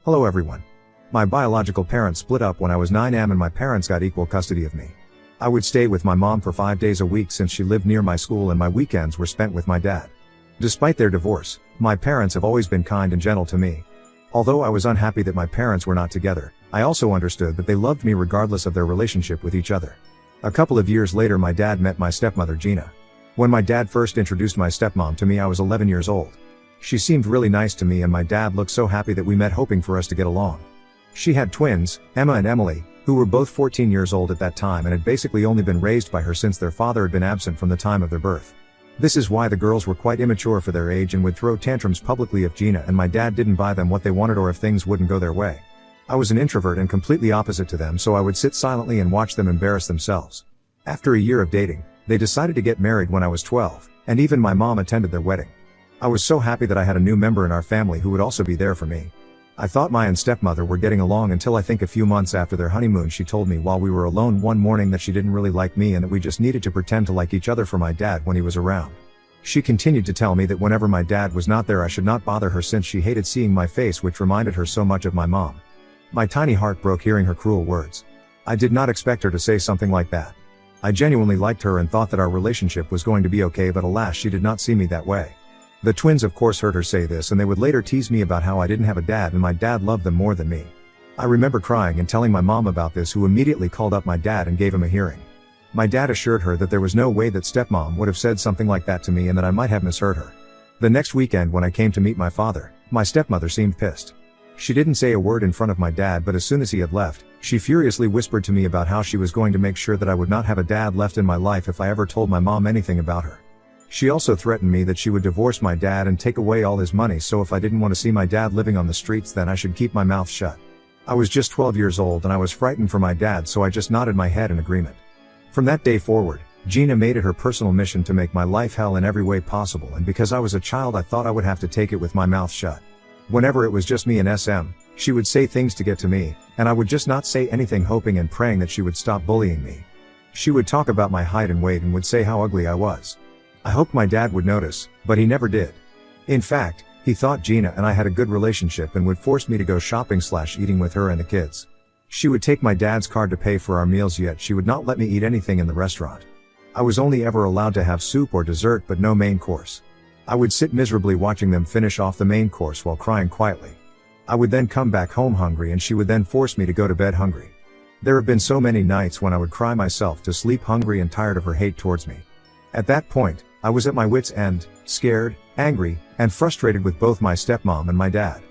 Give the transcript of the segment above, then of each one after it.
Hello everyone. My biological parents split up when I was 9 and my parents got equal custody of me. I would stay with my mom for 5 days a week since she lived near my school and my weekends were spent with my dad. Despite their divorce, my parents have always been kind and gentle to me. Although I was unhappy that my parents were not together, I also understood that they loved me regardless of their relationship with each other. A couple of years later my dad met my stepmother Gina. When my dad first introduced my stepmom to me I was 11 years old. She seemed really nice to me and my dad looked so happy that we met hoping for us to get along. She had twins, Emma and Emily, who were both 14 years old at that time and had basically only been raised by her since their father had been absent from the time of their birth. This is why the girls were quite immature for their age and would throw tantrums publicly if Gina and my dad didn't buy them what they wanted or if things wouldn't go their way. I was an introvert and completely opposite to them, so I would sit silently and watch them embarrass themselves. After a year of dating, they decided to get married when I was 12, and even my mom attended their wedding. I was so happy that I had a new member in our family who would also be there for me. I thought my and stepmother were getting along until I think a few months after their honeymoon she told me while we were alone one morning that she didn't really like me and that we just needed to pretend to like each other for my dad when he was around. She continued to tell me that whenever my dad was not there I should not bother her since she hated seeing my face, which reminded her so much of my mom. My tiny heart broke hearing her cruel words. I did not expect her to say something like that. I genuinely liked her and thought that our relationship was going to be okay, but alas, she did not see me that way. The twins of course heard her say this and they would later tease me about how I didn't have a dad and my dad loved them more than me. I remember crying and telling my mom about this, who immediately called up my dad and gave him a hearing. My dad assured her that there was no way that stepmom would have said something like that to me and that I might have misheard her. The next weekend when I came to meet my father, my stepmother seemed pissed. She didn't say a word in front of my dad, but as soon as he had left, she furiously whispered to me about how she was going to make sure that I would not have a dad left in my life if I ever told my mom anything about her. She also threatened me that she would divorce my dad and take away all his money, so if I didn't want to see my dad living on the streets then I should keep my mouth shut. I was just 12 years old and I was frightened for my dad, so I just nodded my head in agreement. From that day forward, Gina made it her personal mission to make my life hell in every way possible, and because I was a child I thought I would have to take it with my mouth shut. Whenever it was just me and SM, she would say things to get to me, and I would just not say anything, hoping and praying that she would stop bullying me. She would talk about my height and weight and would say how ugly I was. I hoped my dad would notice, but he never did. In fact, he thought Gina and I had a good relationship and would force me to go shopping/eating with her and the kids. She would take my dad's card to pay for our meals, yet she would not let me eat anything in the restaurant. I was only ever allowed to have soup or dessert but no main course. I would sit miserably watching them finish off the main course while crying quietly. I would then come back home hungry and she would then force me to go to bed hungry. There have been so many nights when I would cry myself to sleep hungry and tired of her hate towards me. At that point, I was at my wit's end, scared, angry, and frustrated with both my stepmom and my dad.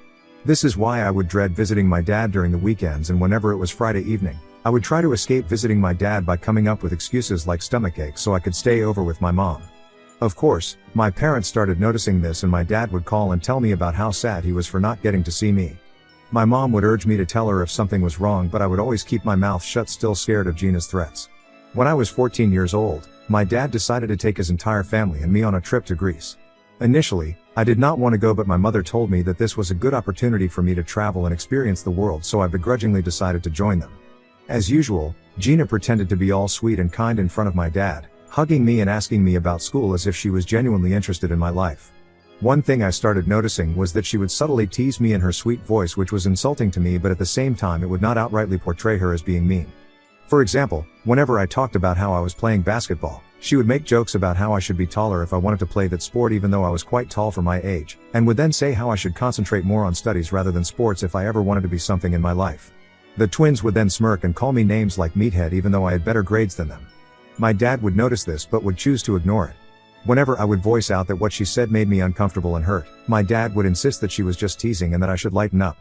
This is why I would dread visiting my dad during the weekends, and whenever it was Friday evening, I would try to escape visiting my dad by coming up with excuses like stomachache so I could stay over with my mom. Of course, my parents started noticing this and my dad would call and tell me about how sad he was for not getting to see me. My mom would urge me to tell her if something was wrong, but I would always keep my mouth shut, still scared of Gina's threats. When I was 14 years old, my dad decided to take his entire family and me on a trip to Greece. Initially, I did not want to go, but my mother told me that this was a good opportunity for me to travel and experience the world, so I begrudgingly decided to join them. As usual, Gina pretended to be all sweet and kind in front of my dad, hugging me and asking me about school as if she was genuinely interested in my life. One thing I started noticing was that she would subtly tease me in her sweet voice, which was insulting to me, but at the same time it would not outrightly portray her as being mean. For example, whenever I talked about how I was playing basketball, she would make jokes about how I should be taller if I wanted to play that sport even though I was quite tall for my age, and would then say how I should concentrate more on studies rather than sports if I ever wanted to be something in my life. The twins would then smirk and call me names like meathead even though I had better grades than them. My dad would notice this but would choose to ignore it. Whenever I would voice out that what she said made me uncomfortable and hurt, my dad would insist that she was just teasing and that I should lighten up.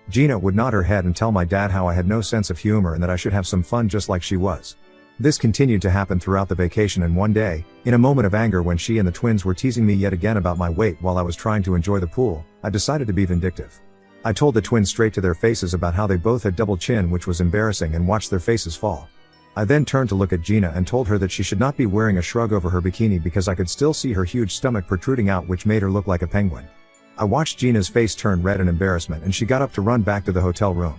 Gina would nod her head and tell my dad how I had no sense of humor and that I should have some fun just like she was. This continued to happen throughout the vacation, and one day, in a moment of anger when she and the twins were teasing me yet again about my weight while I was trying to enjoy the pool, I decided to be vindictive. I told the twins straight to their faces about how they both had double chin, which was embarrassing, and watched their faces fall. I then turned to look at Gina and told her that she should not be wearing a shrug over her bikini because I could still see her huge stomach protruding out, which made her look like a penguin. I watched Gina's face turn red in embarrassment and she got up to run back to the hotel room.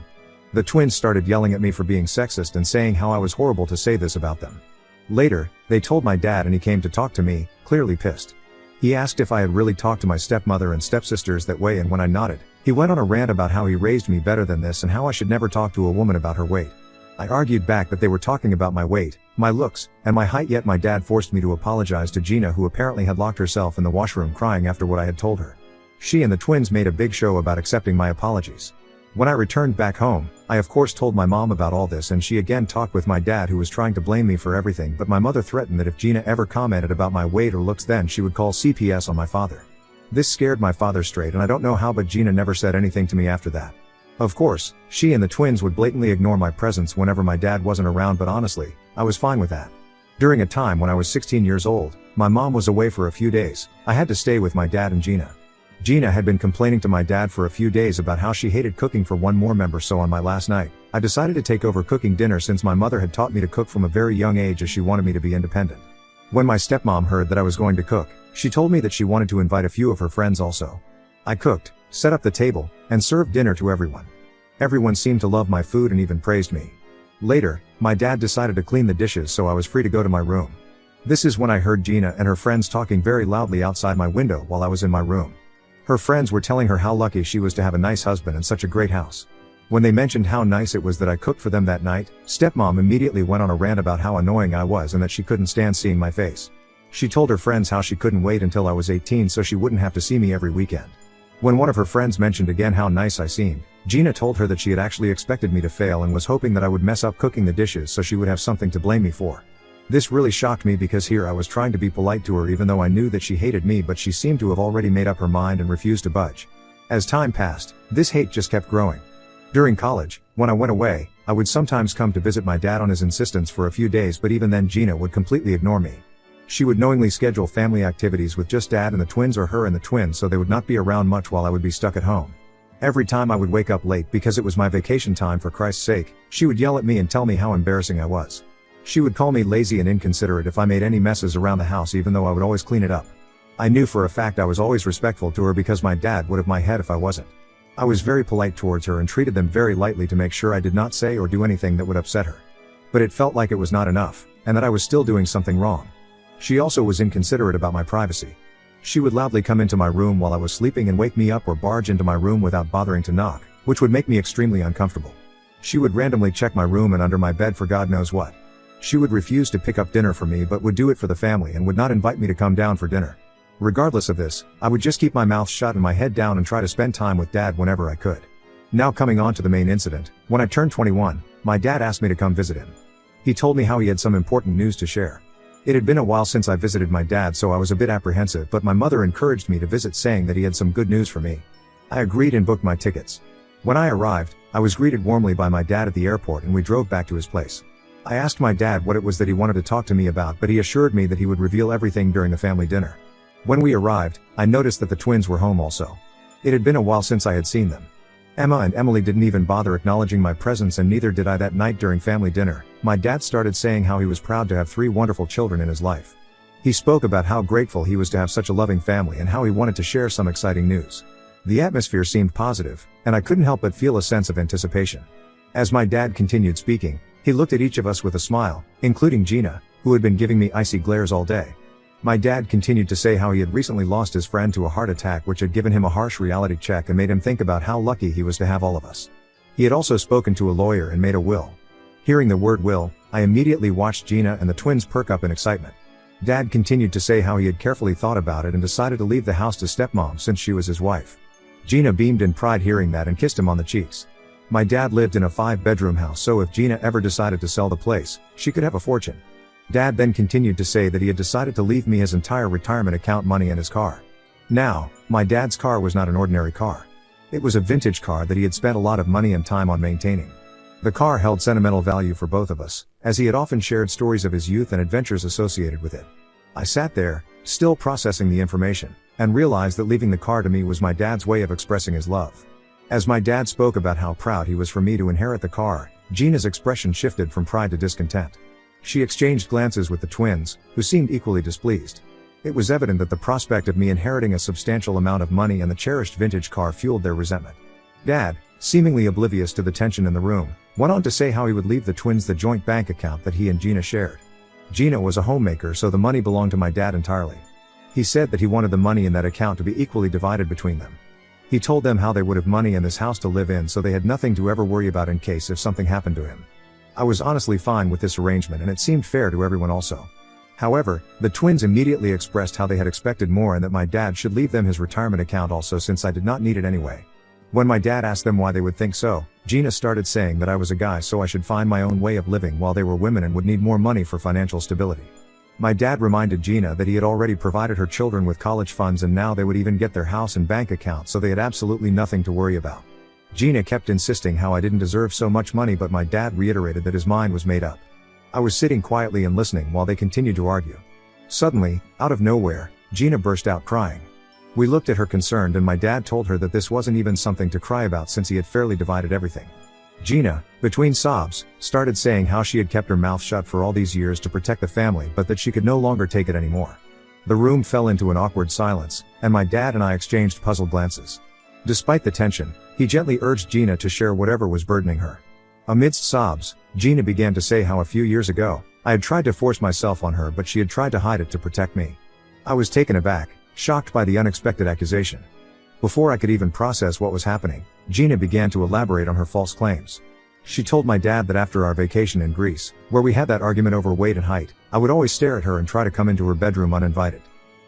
The twins started yelling at me for being sexist and saying how I was horrible to say this about them. Later, they told my dad and he came to talk to me, clearly pissed. He asked if I had really talked to my stepmother and stepsisters that way, and when I nodded, he went on a rant about how he raised me better than this and how I should never talk to a woman about her weight. I argued back that they were talking about my weight, my looks, and my height, yet my dad forced me to apologize to Gina, who apparently had locked herself in the washroom crying after what I had told her. She and the twins made a big show about accepting my apologies. When I returned back home, I of course told my mom about all this, and she again talked with my dad, who was trying to blame me for everything, but my mother threatened that if Gina ever commented about my weight or looks, then she would call CPS on my father. This scared my father straight, and I don't know how, but Gina never said anything to me after that. Of course, she and the twins would blatantly ignore my presence whenever my dad wasn't around, but honestly, I was fine with that. During a time when I was 16 years old, my mom was away for a few days. I had to stay with my dad and Gina. Gina had been complaining to my dad for a few days about how she hated cooking for one more member, so on my last night, I decided to take over cooking dinner, since my mother had taught me to cook from a very young age, as she wanted me to be independent. When my stepmom heard that I was going to cook, she told me that she wanted to invite a few of her friends also. I cooked, set up the table, and served dinner to everyone. Everyone seemed to love my food and even praised me. Later, my dad decided to clean the dishes, so I was free to go to my room. This is when I heard Gina and her friends talking very loudly outside my window while I was in my room. Her friends were telling her how lucky she was to have a nice husband and such a great house. When they mentioned how nice it was that I cooked for them that night, stepmom immediately went on a rant about how annoying I was and that she couldn't stand seeing my face. She told her friends how she couldn't wait until I was 18 so she wouldn't have to see me every weekend. When one of her friends mentioned again how nice I seemed, Gina told her that she had actually expected me to fail and was hoping that I would mess up cooking the dishes so she would have something to blame me for. This really shocked me, because here I was trying to be polite to her even though I knew that she hated me, but she seemed to have already made up her mind and refused to budge. As time passed, this hate just kept growing. During college, when I went away, I would sometimes come to visit my dad on his insistence for a few days, but even then Gina would completely ignore me. She would knowingly schedule family activities with just dad and the twins, or her and the twins, so they would not be around much while I would be stuck at home. Every time I would wake up late because it was my vacation time, for Christ's sake, she would yell at me and tell me how embarrassing I was. She would call me lazy and inconsiderate if I made any messes around the house, even though I would always clean it up. I knew for a fact I was always respectful to her, because my dad would have my head if I wasn't. I was very polite towards her and treated them very lightly to make sure I did not say or do anything that would upset her. But it felt like it was not enough, and that I was still doing something wrong. She also was inconsiderate about my privacy. She would loudly come into my room while I was sleeping and wake me up, or barge into my room without bothering to knock, which would make me extremely uncomfortable. She would randomly check my room and under my bed for God knows what. She would refuse to pick up dinner for me, but would do it for the family and would not invite me to come down for dinner. Regardless of this, I would just keep my mouth shut and my head down and try to spend time with dad whenever I could. Now coming on to the main incident, when I turned 21, my dad asked me to come visit him. He told me how he had some important news to share. It had been a while since I visited my dad, so I was a bit apprehensive, but my mother encouraged me to visit, saying that he had some good news for me. I agreed and booked my tickets. When I arrived, I was greeted warmly by my dad at the airport and we drove back to his place. I asked my dad what it was that he wanted to talk to me about, but he assured me that he would reveal everything during the family dinner. When we arrived, I noticed that the twins were home also. It had been a while since I had seen them. Emma and Emily didn't even bother acknowledging my presence, and neither did I that night during family dinner. My dad started saying how he was proud to have 3 wonderful children in his life. He spoke about how grateful he was to have such a loving family and how he wanted to share some exciting news. The atmosphere seemed positive, and I couldn't help but feel a sense of anticipation. As my dad continued speaking, he looked at each of us with a smile, including Gina, who had been giving me icy glares all day. My dad continued to say how he had recently lost his friend to a heart attack, which had given him a harsh reality check and made him think about how lucky he was to have all of us. He had also spoken to a lawyer and made a will. Hearing the word will, I immediately watched Gina and the twins perk up in excitement. Dad continued to say how he had carefully thought about it and decided to leave the house to stepmom since she was his wife. Gina beamed in pride hearing that and kissed him on the cheeks. My dad lived in a 5-bedroom house, so if Gina ever decided to sell the place, she could have a fortune. Dad then continued to say that he had decided to leave me his entire retirement account money and his car. Now, my dad's car was not an ordinary car. It was a vintage car that he had spent a lot of money and time on maintaining. The car held sentimental value for both of us, as he had often shared stories of his youth and adventures associated with it. I sat there, still processing the information, and realized that leaving the car to me was my dad's way of expressing his love. As my dad spoke about how proud he was for me to inherit the car, Gina's expression shifted from pride to discontent. She exchanged glances with the twins, who seemed equally displeased. It was evident that the prospect of me inheriting a substantial amount of money and the cherished vintage car fueled their resentment. Dad, seemingly oblivious to the tension in the room, went on to say how he would leave the twins the joint bank account that he and Gina shared. Gina was a homemaker, so the money belonged to my dad entirely. He said that he wanted the money in that account to be equally divided between them. He told them how they would have money in this house to live in so they had nothing to ever worry about in case if something happened to him. I was honestly fine with this arrangement and it seemed fair to everyone also. However, the twins immediately expressed how they had expected more and that my dad should leave them his retirement account also since I did not need it anyway. When my dad asked them why they would think so, Gina started saying that I was a guy so I should find my own way of living while they were women and would need more money for financial stability. My dad reminded Gina that he had already provided her children with college funds and now they would even get their house and bank account so they had absolutely nothing to worry about. Gina kept insisting how I didn't deserve so much money but my dad reiterated that his mind was made up. I was sitting quietly and listening while they continued to argue. Suddenly, out of nowhere, Gina burst out crying. We looked at her concerned and my dad told her that this wasn't even something to cry about since he had fairly divided everything. Gina, between sobs, started saying how she had kept her mouth shut for all these years to protect the family but that she could no longer take it anymore. The room fell into an awkward silence, and my dad and I exchanged puzzled glances. Despite the tension, he gently urged Gina to share whatever was burdening her. Amidst sobs, Gina began to say how a few years ago, I had tried to force myself on her but she had tried to hide it to protect me. I was taken aback, shocked by the unexpected accusation. Before I could even process what was happening, Gina began to elaborate on her false claims. She told my dad that after our vacation in Greece, where we had that argument over weight and height, I would always stare at her and try to come into her bedroom uninvited.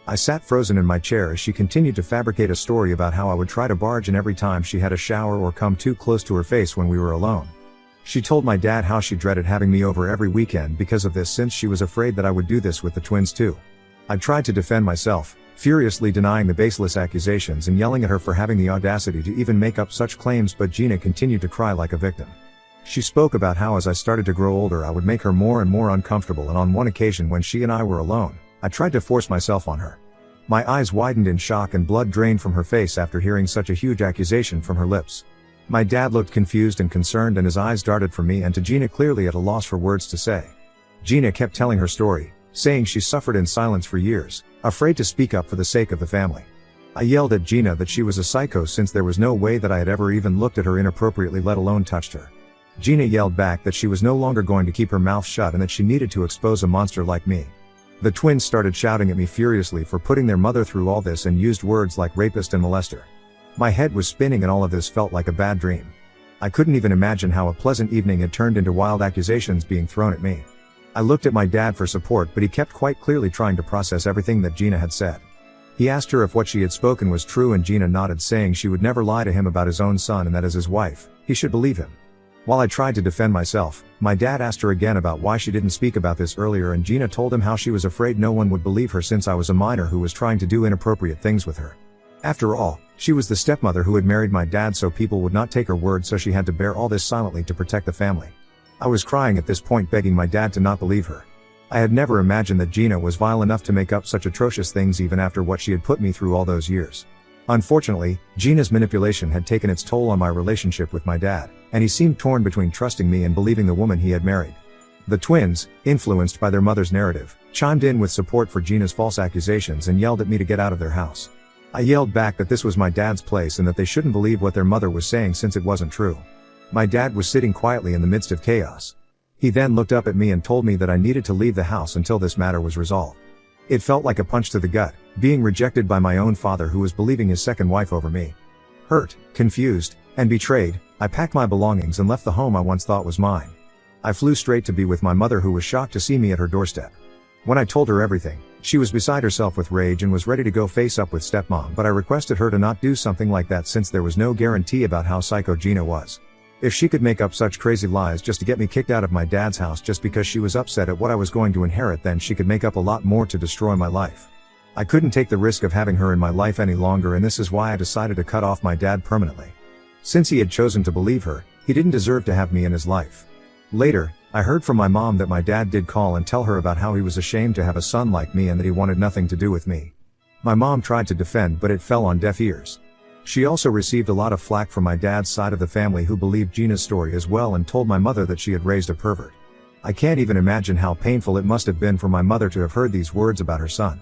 I sat frozen in my chair as she continued to fabricate a story about how I would try to barge in every time she had a shower or come too close to her face when we were alone. She told my dad how she dreaded having me over every weekend because of this since she was afraid that I would do this with the twins too. I tried to defend myself, furiously denying the baseless accusations and yelling at her for having the audacity to even make up such claims but Gina continued to cry like a victim. She spoke about how as I started to grow older I would make her more and more uncomfortable and on one occasion when she and I were alone, I tried to force myself on her. My eyes widened in shock and blood drained from her face after hearing such a huge accusation from her lips. My dad looked confused and concerned and his eyes darted from me and to Gina clearly at a loss for words to say. Gina kept telling her story, saying she suffered in silence for years, afraid to speak up for the sake of the family. I yelled at Gina that she was a psycho since there was no way that I had ever even looked at her inappropriately let alone touched her. Gina yelled back that she was no longer going to keep her mouth shut and that she needed to expose a monster like me. The twins started shouting at me furiously for putting their mother through all this and used words like rapist and molester. My head was spinning and all of this felt like a bad dream. I couldn't even imagine how a pleasant evening had turned into wild accusations being thrown at me. I looked at my dad for support but he kept quite clearly trying to process everything that Gina had said. He asked her if what she had spoken was true and Gina nodded saying she would never lie to him about his own son and that as his wife, he should believe him. While I tried to defend myself, my dad asked her again about why she didn't speak about this earlier and Gina told him how she was afraid no one would believe her since I was a minor who was trying to do inappropriate things with her. After all, she was the stepmother who had married my dad so people would not take her word so she had to bear all this silently to protect the family. I was crying at this point begging my dad to not believe her. I had never imagined that Gina was vile enough to make up such atrocious things even after what she had put me through all those years. Unfortunately, Gina's manipulation had taken its toll on my relationship with my dad, and he seemed torn between trusting me and believing the woman he had married. The twins, influenced by their mother's narrative, chimed in with support for Gina's false accusations and yelled at me to get out of their house. I yelled back that this was my dad's place and that they shouldn't believe what their mother was saying since it wasn't true. My dad was sitting quietly in the midst of chaos. He then looked up at me and told me that I needed to leave the house until this matter was resolved. It felt like a punch to the gut, being rejected by my own father who was believing his second wife over me. Hurt, confused, and betrayed, I packed my belongings and left the home I once thought was mine. I flew straight to be with my mother who was shocked to see me at her doorstep. When I told her everything, she was beside herself with rage and was ready to go face up with stepmom but I requested her to not do something like that since there was no guarantee about how psycho Gina was. If she could make up such crazy lies just to get me kicked out of my dad's house just because she was upset at what I was going to inherit then she could make up a lot more to destroy my life. I couldn't take the risk of having her in my life any longer and this is why I decided to cut off my dad permanently. Since he had chosen to believe her, he didn't deserve to have me in his life. Later, I heard from my mom that my dad did call and tell her about how he was ashamed to have a son like me and that he wanted nothing to do with me. My mom tried to defend but it fell on deaf ears. She also received a lot of flack from my dad's side of the family who believed Gina's story as well and told my mother that she had raised a pervert. I can't even imagine how painful it must have been for my mother to have heard these words about her son.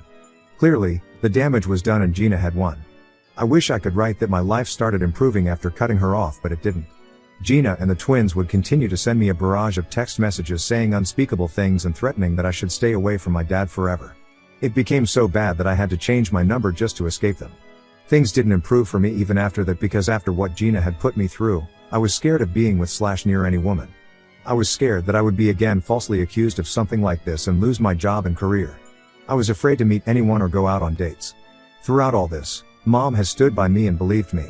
Clearly, the damage was done and Gina had won. I wish I could write that my life started improving after cutting her off but it didn't. Gina and the twins would continue to send me a barrage of text messages saying unspeakable things and threatening that I should stay away from my dad forever. It became so bad that I had to change my number just to escape them. Things didn't improve for me even after that, because after what Gina had put me through, I was scared of being with / near any woman. I was scared that I would be again falsely accused of something like this and lose my job and career. I was afraid to meet anyone or go out on dates. Throughout all this, Mom has stood by me and believed me.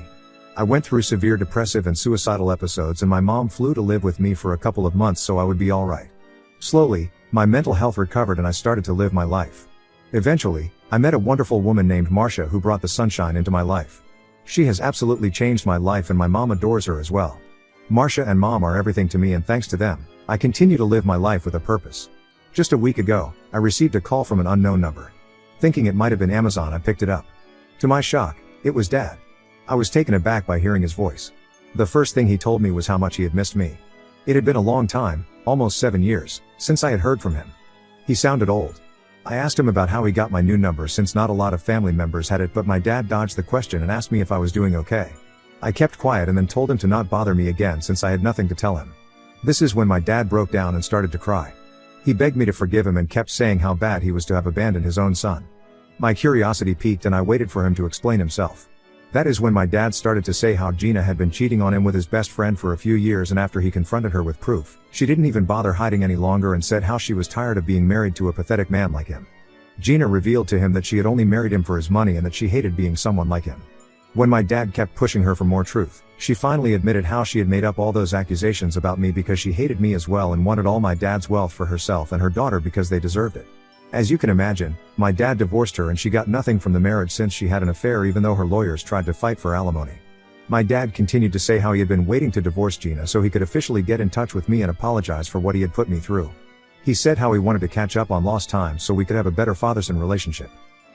I went through severe depressive and suicidal episodes, and my mom flew to live with me for a couple of months so I would be alright. Slowly, my mental health recovered and I started to live my life. Eventually, I met a wonderful woman named Marcia who brought the sunshine into my life. She has absolutely changed my life, and my mom adores her as well. Marcia and Mom are everything to me, and thanks to them, I continue to live my life with a purpose. Just a week ago, I received a call from an unknown number. Thinking it might have been Amazon, I picked it up. To my shock, it was Dad. I was taken aback by hearing his voice. The first thing he told me was how much he had missed me. It had been a long time, almost 7 years, since I had heard from him. He sounded old. I asked him about how he got my new number, since not a lot of family members had it, but my dad dodged the question and asked me if I was doing okay. I kept quiet and then told him to not bother me again since I had nothing to tell him. This is when my dad broke down and started to cry. He begged me to forgive him and kept saying how bad he was to have abandoned his own son. My curiosity piqued and I waited for him to explain himself. That is when my dad started to say how Gina had been cheating on him with his best friend for a few years, and after he confronted her with proof, she didn't even bother hiding any longer and said how she was tired of being married to a pathetic man like him. Gina revealed to him that she had only married him for his money and that she hated being someone like him. When my dad kept pushing her for more truth, she finally admitted how she had made up all those accusations about me because she hated me as well and wanted all my dad's wealth for herself and her daughter because they deserved it. As you can imagine, my dad divorced her and she got nothing from the marriage since she had an affair, even though her lawyers tried to fight for alimony. My dad continued to say how he had been waiting to divorce Gina so he could officially get in touch with me and apologize for what he had put me through. He said how he wanted to catch up on lost time so we could have a better father-son relationship.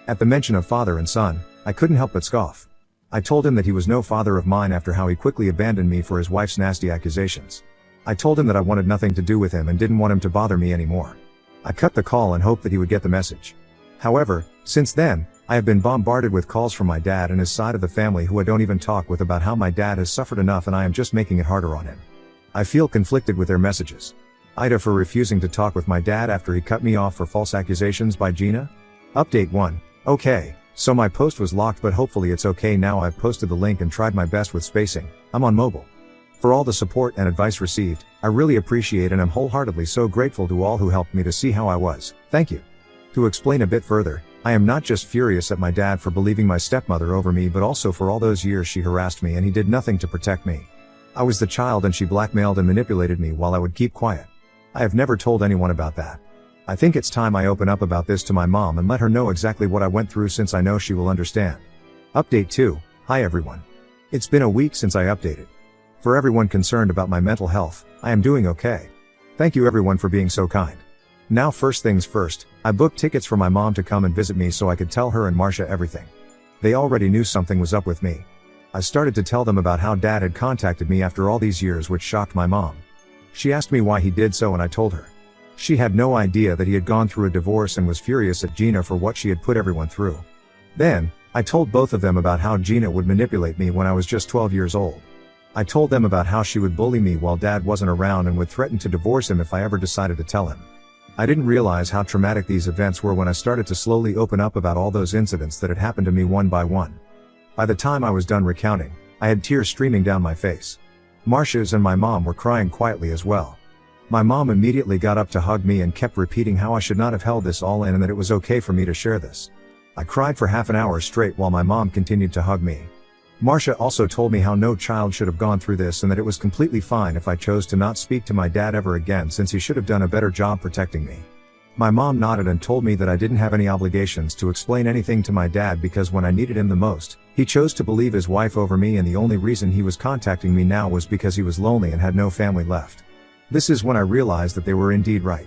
At the mention of father and son, I couldn't help but scoff. I told him that he was no father of mine after how he quickly abandoned me for his wife's nasty accusations. I told him that I wanted nothing to do with him and didn't want him to bother me anymore. I cut the call and hoped that he would get the message. However, since then, I have been bombarded with calls from my dad and his side of the family who I don't even talk with about how my dad has suffered enough and I am just making it harder on him. I feel conflicted with their messages. Ida for refusing to talk with my dad after he cut me off for false accusations by Gina. Update 1. Okay, so my post was locked, but hopefully it's okay now. I've posted the link and tried my best with spacing. I'm on mobile. For all the support and advice received, I really appreciate and am wholeheartedly so grateful to all who helped me to see how I was. Thank you. To explain a bit further, I am not just furious at my dad for believing my stepmother over me, but also for all those years she harassed me and he did nothing to protect me. I was the child and she blackmailed and manipulated me while I would keep quiet. I have never told anyone about that. I think it's time I open up about this to my mom and let her know exactly what I went through, since I know she will understand. Update 2. Hi everyone. It's been a week since I updated. For everyone concerned about my mental health, I am doing okay. Thank you everyone for being so kind. Now first things first, I booked tickets for my mom to come and visit me so I could tell her and Marcia everything. They already knew something was up with me. I started to tell them about how Dad had contacted me after all these years, which shocked my mom. She asked me why he did so and I told her. She had no idea that he had gone through a divorce and was furious at Gina for what she had put everyone through. Then, I told both of them about how Gina would manipulate me when I was just 12 years old. I told them about how she would bully me while Dad wasn't around and would threaten to divorce him if I ever decided to tell him. I didn't realize how traumatic these events were when I started to slowly open up about all those incidents that had happened to me one by one. By the time I was done recounting, I had tears streaming down my face. Marcia's and my mom were crying quietly as well. My mom immediately got up to hug me and kept repeating how I should not have held this all in and that it was okay for me to share this. I cried for half an hour straight while my mom continued to hug me. Marcia also told me how no child should have gone through this and that it was completely fine if I chose to not speak to my dad ever again, since he should have done a better job protecting me. My mom nodded and told me that I didn't have any obligations to explain anything to my dad because when I needed him the most, he chose to believe his wife over me, and the only reason he was contacting me now was because he was lonely and had no family left. This is when I realized that they were indeed right.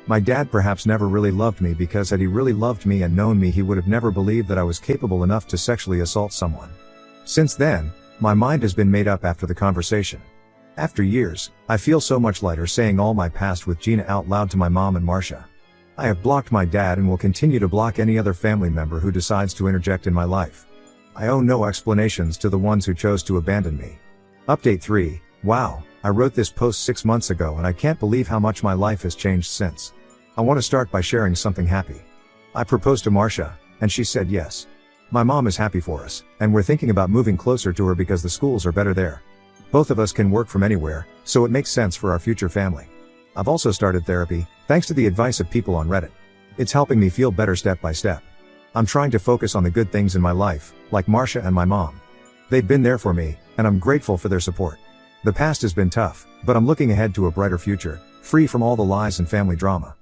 My dad perhaps never really loved me, because had he really loved me and known me, he would have never believed that I was capable enough to sexually assault someone. Since then, my mind has been made up after the conversation. After years, I feel so much lighter saying all my past with Gina out loud to my mom and Marcia. I have blocked my dad and will continue to block any other family member who decides to interject in my life. I owe no explanations to the ones who chose to abandon me. Update 3. Wow, I wrote this post 6 months ago and I can't believe how much my life has changed since. I want to start by sharing something happy. I proposed to Marcia, and she said yes. My mom is happy for us, and we're thinking about moving closer to her because the schools are better there. Both of us can work from anywhere, so it makes sense for our future family. I've also started therapy, thanks to the advice of people on Reddit. It's helping me feel better step by step. I'm trying to focus on the good things in my life, like Marcia and my mom. They've been there for me, and I'm grateful for their support. The past has been tough, but I'm looking ahead to a brighter future, free from all the lies and family drama.